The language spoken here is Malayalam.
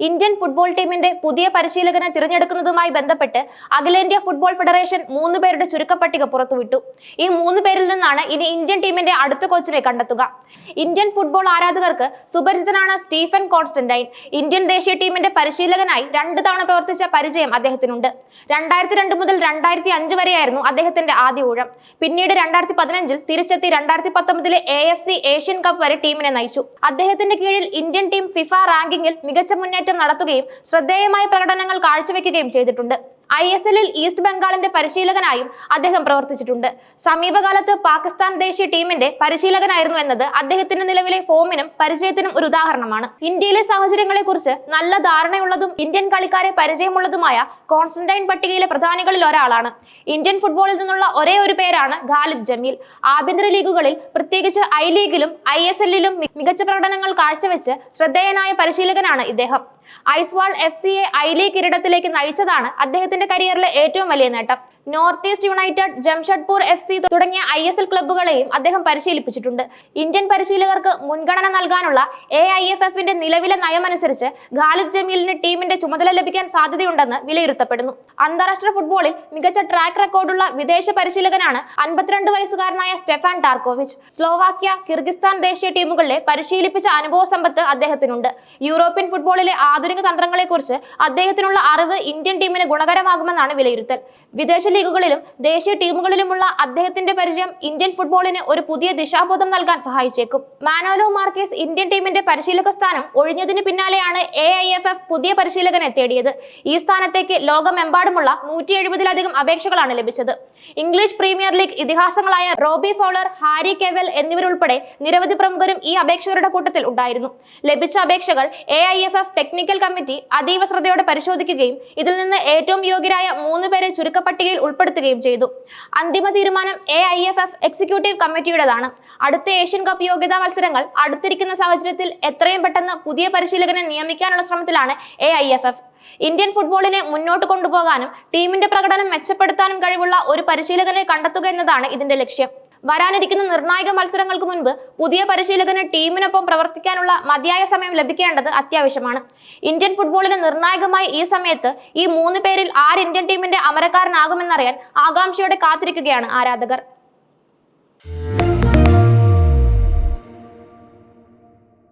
ഇന്ത്യൻ ഫുട്ബോൾ ടീമിന്റെ പുതിയ പരിശീലകനെ തിരഞ്ഞെടുക്കുന്നതുമായി ബന്ധപ്പെട്ട് അഖിലേന്ത്യാ ഫുട്ബോൾ ഫെഡറേഷൻ 3 പേരുടെ ചുരുക്കപ്പട്ടിക പുറത്തുവിട്ടു. ഈ 3 പേരിൽ നിന്നാണ് ഇനി ഇന്ത്യൻ ടീമിന്റെ അടുത്ത കോച്ചിനെ കണ്ടെത്തുക. ഇന്ത്യൻ ഫുട്ബോൾ ആരാധകർക്ക് സുപരിചിതനാണ് സ്റ്റീഫൻ കോൺസ്റ്റന്റൈൻ. ഇന്ത്യൻ ദേശീയ ടീമിന്റെ പരിശീലകനായി 2 തവണ പ്രവർത്തിച്ച പരിചയം അദ്ദേഹത്തിനുണ്ട്. 2002 മുതൽ 2005 വരെയായിരുന്നു അദ്ദേഹത്തിന്റെ ആദ്യ ഊഴം. പിന്നീട് 2015-ൽ തിരിച്ചെത്തി 2019-ലെ AFC ഏഷ്യൻ കപ്പ് വരെ ടീമിനെ നയിച്ചു. അദ്ദേഹത്തിന്റെ കീഴിൽ ഇന്ത്യൻ ടീം ഫിഫ റാങ്കിങ്ങിൽ മികച്ച മുന്നേറ്റം നടത്തുകയും ശ്രദ്ധേയമായ പ്രകടനങ്ങൾ കാഴ്ചവെക്കുകയും ചെയ്തിട്ടുണ്ട്. ISL-ൽ ഈസ്റ്റ് ബംഗാളിന്റെ പരിശീലകനായും അദ്ദേഹം പ്രവർത്തിച്ചിട്ടുണ്ട്. സമീപകാലത്ത് പാകിസ്ഥാൻ ദേശീയ ടീമിന്റെ പരിശീലകനായിരുന്നു എന്നത് അദ്ദേഹത്തിന്റെ നിലവിലെ ഫോമിനും പരിചയത്തിനും ഒരു ഉദാഹരണമാണ്. ഇന്ത്യയിലെ സാഹചര്യങ്ങളെ കുറിച്ച് നല്ല ധാരണയുള്ളതും ഇന്ത്യൻ കളിക്കാരെ പരിചയമുള്ളതുമായ കോൺസ്റ്റന്റൈൻ പട്ടികയിലെ പ്രധാനികളിൽ ഒരാളാണ്. ഇന്ത്യൻ ഫുട്ബോളിൽ നിന്നുള്ള ഒരേ ഒരു പേരാണ് ഖാലിദ് ജമീൽ. ആഭ്യന്തര ലീഗുകളിൽ പ്രത്യേകിച്ച് I-ലീഗിലും ISL-ലും മികച്ച പ്രകടനങ്ങൾ കാഴ്ചവെച്ച് ശ്രദ്ധേയനായ പരിശീലകനാണ് ഇദ്ദേഹം. ഐസ്വാൾ FC-യെ I-ലീഗ് കിരീടത്തിലേക്ക് നയിച്ചതാണ് അദ്ദേഹത്തിന്റെ കരിയറിലെ ഏറ്റവും വലിയ നേട്ടം. North east United, Jamshedpur FC തുടങ്ങിയ ISL ക്ലബ്ബുകളെയും അദ്ദേഹം പരിശീലിപ്പിച്ചിട്ടുണ്ട്. ഇന്ത്യൻ പരിശീലകർക്ക് മുൻഗണന നൽകാനുള്ള AIFF-ന്റെ നിലവിലെ നയമനുസരിച്ച് ഖാലിദ് ജമീലിന് ടീമിന്റെ ചുമതല ലഭിക്കാൻ സാധ്യതയുണ്ടെന്ന് വിലയിരുത്തപ്പെടുന്നു. അന്താരാഷ്ട്ര ഫുട്ബോളിൽ മികച്ച ട്രാക്ക് റെക്കോർഡുള്ള വിദേശ പരിശീലകനാണ് 52 വയസ്സുകാരനായ സ്റ്റെഫാൻ ടാർക്കോവിച്ച്. സ്ലോവാക്യ, കിർഗിസ്ഥാൻ ദേശീയ ടീമുകളിലെ പരിശീലിപ്പിച്ച അനുഭവ സമ്പത്ത് അദ്ദേഹത്തിനുണ്ട്. യൂറോപ്യൻ ഫുട്ബോളിലെ ആധുനിക തന്ത്രങ്ങളെക്കുറിച്ച് അദ്ദേഹത്തിനുള്ള അറിവ് ഇന്ത്യൻ ടീമിന് ഗുണകരമാകുമെന്നാണ് വിലയിരുത്തൽ. വിദേശ ലീഗുകളിലും ദേശീയ ടീമുകളിലുമുള്ള അദ്ദേഹത്തിന്റെ പരിചയം ഇന്ത്യൻ ഫുട്ബോളിന് ഒരു പുതിയ ദിശാബോധം നൽകാൻ സഹായിച്ചേക്കും. മാനോലോ മാർക്കേസ് ഇന്ത്യൻ ടീമിന്റെ പരിശീലക സ്ഥാനം ഒഴിഞ്ഞതിന് പിന്നാലെയാണ് AIFF പുതിയ പരിശീലകനെ തേടിയത്. ഈ സ്ഥാനത്തേക്ക് ലോകമെമ്പാടുമുള്ള 170-ലധികം അപേക്ഷകളാണ് ലഭിച്ചത്. ഇംഗ്ലീഷ് പ്രീമിയർ ലീഗ് ഇതിഹാസങ്ങളായ റോബി ഫൗളർ, ഹാരി കെവൽ എന്നിവരുൾപ്പെടെ നിരവധി പ്രമുഖരും ഈ അപേക്ഷകരുടെ കൂട്ടത്തിൽ ഉണ്ടായിരുന്നു. ലഭിച്ച അപേക്ഷകൾ AIFF ടെക്നിക്കൽ കമ്മിറ്റി അതീവ ശ്രദ്ധയോടെ പരിശോധിക്കുകയും ഇതിൽ നിന്ന് ഏറ്റവും യോഗ്യരായ 3 പേരെ ചുരുക്കപ്പട്ടികയിൽ ഉൾപ്പെടുത്തുകയും ചെയ്തു. അന്തിമ തീരുമാനം AIFF എക്സിക്യൂട്ടീവ് കമ്മിറ്റിയുടേതാണ്. അടുത്ത ഏഷ്യൻ കപ്പ് യോഗ്യതാ മത്സരങ്ങൾ അടുത്തിരിക്കുന്ന സാഹചര്യത്തിൽ എത്രയും പെട്ടെന്ന് പുതിയ പരിശീലകനെ നിയമിക്കാനുള്ള ശ്രമത്തിലാണ് AIFF. ഇന്ത്യൻ ഫുട്ബോളിനെ മുന്നോട്ട് കൊണ്ടുപോകാനും ടീമിന്റെ പ്രകടനം മെച്ചപ്പെടുത്താനും കഴിവുള്ള ഒരു പരിശീലകനെ കണ്ടെത്തുക എന്നതാണ് ഇതിന്റെ ലക്ഷ്യം. വരാനിരിക്കുന്ന നിർണായക മത്സരങ്ങൾക്ക് മുൻപ് പുതിയ പരിശീലകന് ടീമിനൊപ്പം പ്രവർത്തിക്കാനുള്ള മതിയായ സമയം ലഭിക്കേണ്ടത് അത്യാവശ്യമാണ്. ഇന്ത്യൻ ഫുട്ബോളിന് നിർണായകമായ ഈ സമയത്ത് ഈ 3 പേരിൽ ആര് ഇന്ത്യൻ ടീമിന്റെ അമരക്കാരനാകുമെന്നറിയാൻ ആകാംക്ഷയോടെ കാത്തിരിക്കുകയാണ് ആരാധകർ.